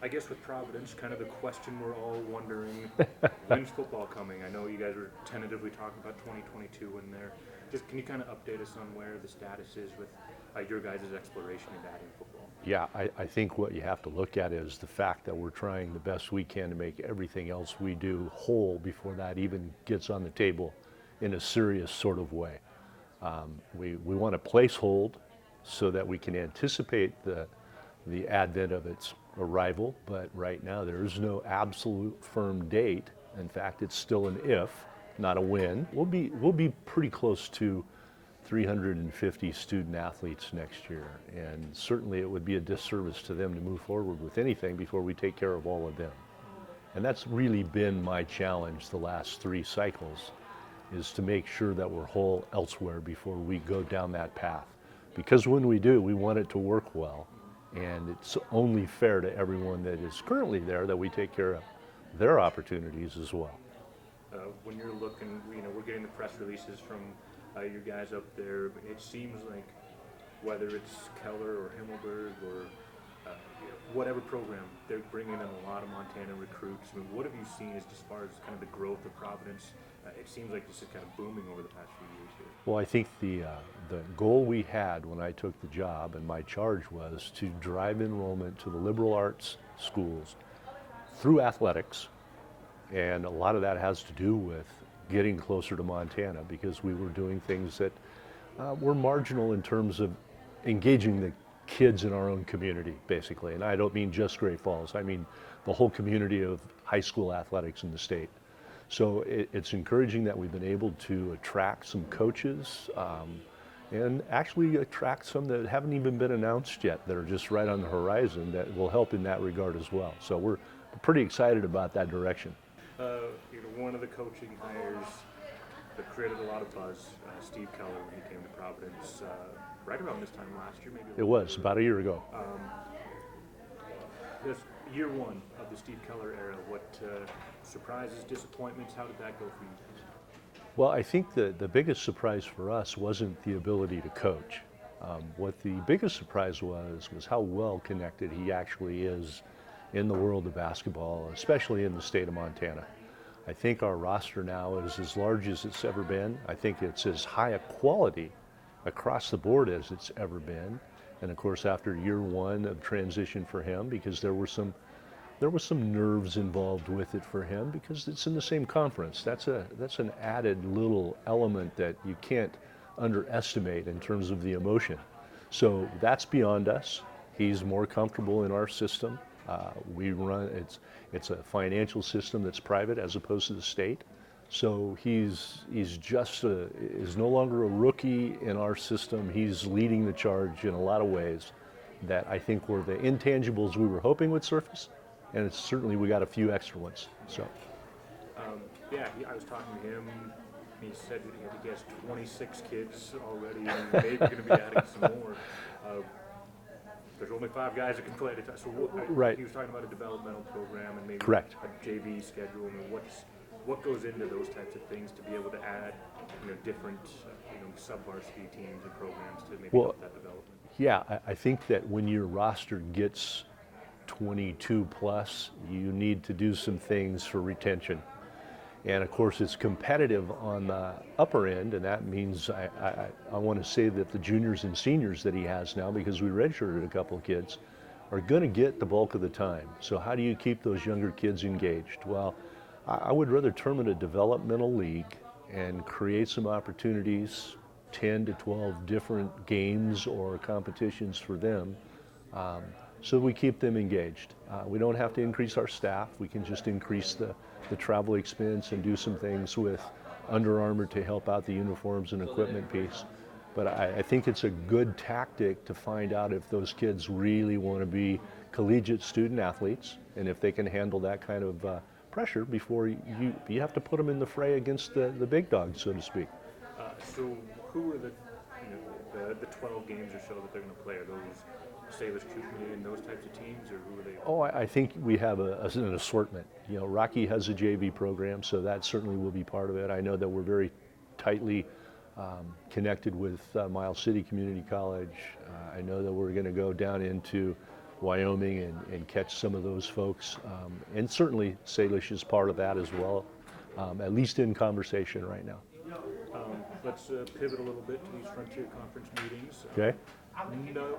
I guess with Providence, kind of the question we're all wondering, when's football coming? I know you guys were tentatively talking about 2022 in there. Just can you kind of update us on where the status is with your guys' exploration into adding football? Yeah, I think what you have to look at is the fact that we're trying the best we can to make everything else we do whole before that even gets on the table in a serious sort of way. We want to place hold so that we can anticipate the advent of its arrival, but right now there is no absolute firm date. In fact, it's still an if, not a when. We'll be pretty close to 350 student athletes next year, and certainly it would be a disservice to them to move forward with anything before we take care of all of them. And that's really been my challenge the last 3 cycles, is to make sure that we're whole elsewhere before we go down that path. Because when we do, we want it to work well, and it's only fair to everyone that is currently there that we take care of their opportunities as well. When you're looking, we're getting the press releases from your guys up there. It seems like whether it's Keller or Himmelberg or whatever program, they're bringing in a lot of Montana recruits. I mean, what have you seen as far as kind of the growth of Providence? It seems like this is kind of booming over the past few years here. Well, I think the goal we had when I took the job, and my charge was to drive enrollment to the liberal arts schools through athletics, and a lot of that has to do with getting closer to Montana, because we were doing things that were marginal in terms of engaging the kids in our own community, basically. And I don't mean just Great Falls, I mean the whole community of high school athletics in the state. So it's encouraging that we've been able to attract some coaches and actually attract some that haven't even been announced yet, that are just right on the horizon, that will help in that regard as well. So we're pretty excited about that direction. One of the coaching hires that created a lot of buzz, Steve Keller, when he came to Providence, right around this time last year, maybe. It was about a year ago. This year one of the Steve Keller era, what surprises, disappointments, how did that go for you guys? Well, I think the biggest surprise for us wasn't the ability to coach. What the biggest surprise was how well connected he actually is in the world of basketball, especially in the state of Montana. I think our roster now is as large as it's ever been. I think it's as high a quality across the board as it's ever been. And of course, after year one of transition for him, because there were some nerves involved with it for him, because it's in the same conference. That's an added little element that you can't underestimate in terms of the emotion. So that's beyond us. He's more comfortable in our system. We run, it's a financial system that's private as opposed to the state. So he's no longer a rookie in our system. He's leading the charge in a lot of ways that I think were the intangibles we were hoping would surface, and it's certainly we got a few extra ones. So. I was talking to him. He said that he has 26 kids already, and maybe going to be adding some more. There's only 5 guys that can play at a time. So right. He was talking about a developmental program and maybe correct. A JV schedule. I mean, what goes into those types of things to be able to add different sub-varsity teams and programs to maybe help that development? Yeah, I think that when your roster gets 22 plus, you need to do some things for retention. And of course, it's competitive on the upper end, and that means I want to say that the juniors and seniors that he has now, because we redshirted a couple of kids, are going to get the bulk of the time. So how do you keep those younger kids engaged? Well, I would rather term it a developmental league and create some opportunities, 10 to 12 different games or competitions for them, so we keep them engaged. We don't have to increase our staff. We can just increase the travel expense and do some things with Under Armour to help out the uniforms and equipment piece. But I think it's a good tactic to find out if those kids really want to be collegiate student athletes, and if they can handle that kind of pressure before you have to put them in the fray against the big dogs, so to speak. So who are the 12 games or so that they're going to play? Are those Sailors Kootenai and those types of teams, or who are they? Oh, I think we have an assortment. Rocky has a JV program, so that certainly will be part of it. I know that we're very tightly connected with Miles City Community College. I know that we're going to go down into Wyoming and catch some of those folks. And certainly Salish is part of that as well, at least in conversation right now. Let's pivot a little bit to these Frontier Conference meetings. Okay.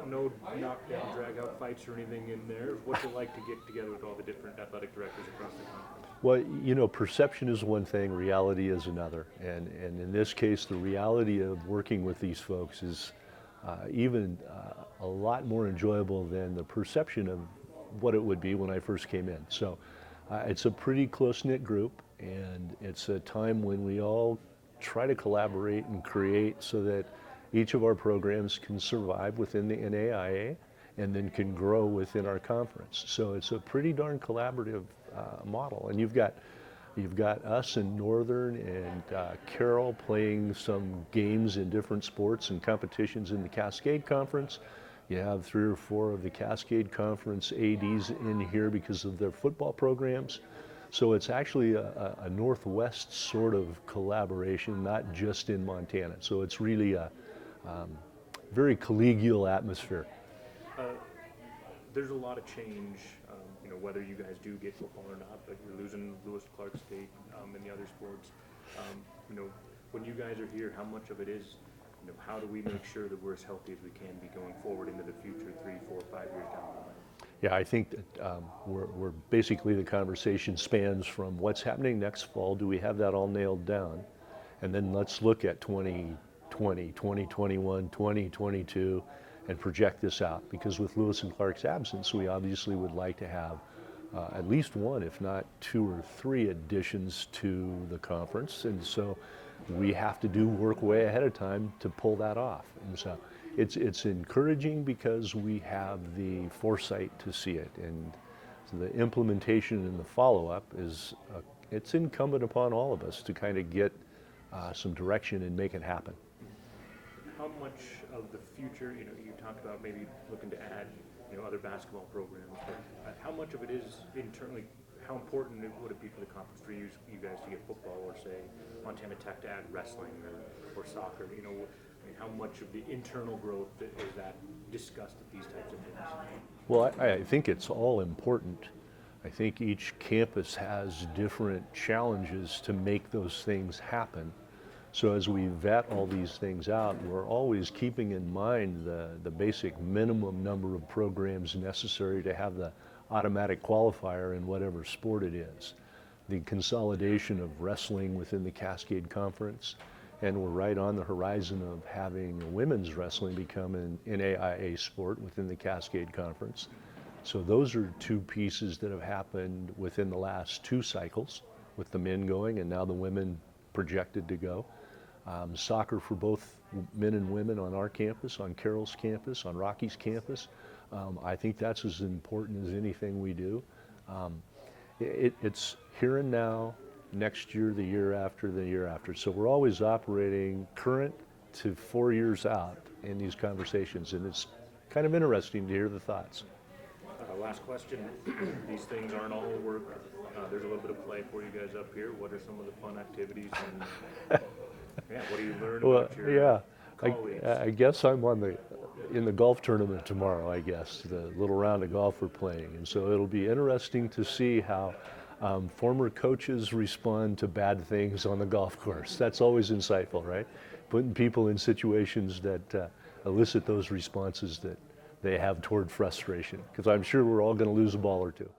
No knockdown, drag-out fights or anything in there. What's it like to get together with all the different athletic directors across the conference? Well, you know, perception is one thing, reality is another. And in this case, the reality of working with these folks is even a lot more enjoyable than the perception of what it would be when I first came in. So it's a pretty close-knit group, and it's a time when we all try to collaborate and create so that each of our programs can survive within the NAIA and then can grow within our conference. So it's a pretty darn collaborative model. And you've got us in Northern and Carroll playing some games in different sports and competitions in the Cascade Conference. You have 3 or 4 of the Cascade Conference ADs in here because of their football programs. So it's actually a Northwest sort of collaboration, not just in Montana. So it's really a very collegial atmosphere. There's a lot of change, whether you guys do get football or not, but you're losing Lewis Clark State and the other sports. When you guys are here, how much of it is, how do we make sure that we're as healthy as we can be going forward into the future 3, 4, 5 years down the line? Yeah, I think that we're basically the conversation spans from what's happening next fall, do we have that all nailed down? And then let's look at 2020, 2021, 2022 and project this out. Because with Lewis and Clark's absence, we obviously would like to have at least 1, if not 2 or 3 additions to the conference. And so we have to do work way ahead of time to pull that off. And so it's encouraging because we have the foresight to see it, and so the implementation and the follow-up is it's incumbent upon all of us to kind of get some direction and make it happen. How much of the future, you talked about maybe looking to add, other basketball programs, but how much of it is internally, how important would it be for the conference for you guys to get football, or say Montana Tech to add wrestling or soccer? How much of the internal growth is that discussed at these types of things? Well, I think it's all important. I think each campus has different challenges to make those things happen. So as we vet all these things out, we're always keeping in mind the basic minimum number of programs necessary to have the automatic qualifier in whatever sport it is. The consolidation of wrestling within the Cascade Conference, and we're right on the horizon of having women's wrestling become an NAIA sport within the Cascade Conference. So those are 2 pieces that have happened within the last 2 cycles, with the men going and now the women projected to go. Soccer for both men and women on our campus, on Carroll's campus, on Rocky's campus. I think that's as important as anything we do. It's here and now, next year, the year after, the year after. So we're always operating current to 4 years out in these conversations, and it's kind of interesting to hear the thoughts. Last question. These things aren't all work. There's a little bit of play for you guys up here. What are some of the fun activities? And what do you learn about your colleagues? I guess I'm in the golf tournament tomorrow, I guess, the little round of golf we're playing. And so it'll be interesting to see how former coaches respond to bad things on the golf course. That's always insightful, right? Putting people in situations that elicit those responses that they have toward frustration, because I'm sure we're all going to lose a ball or 2.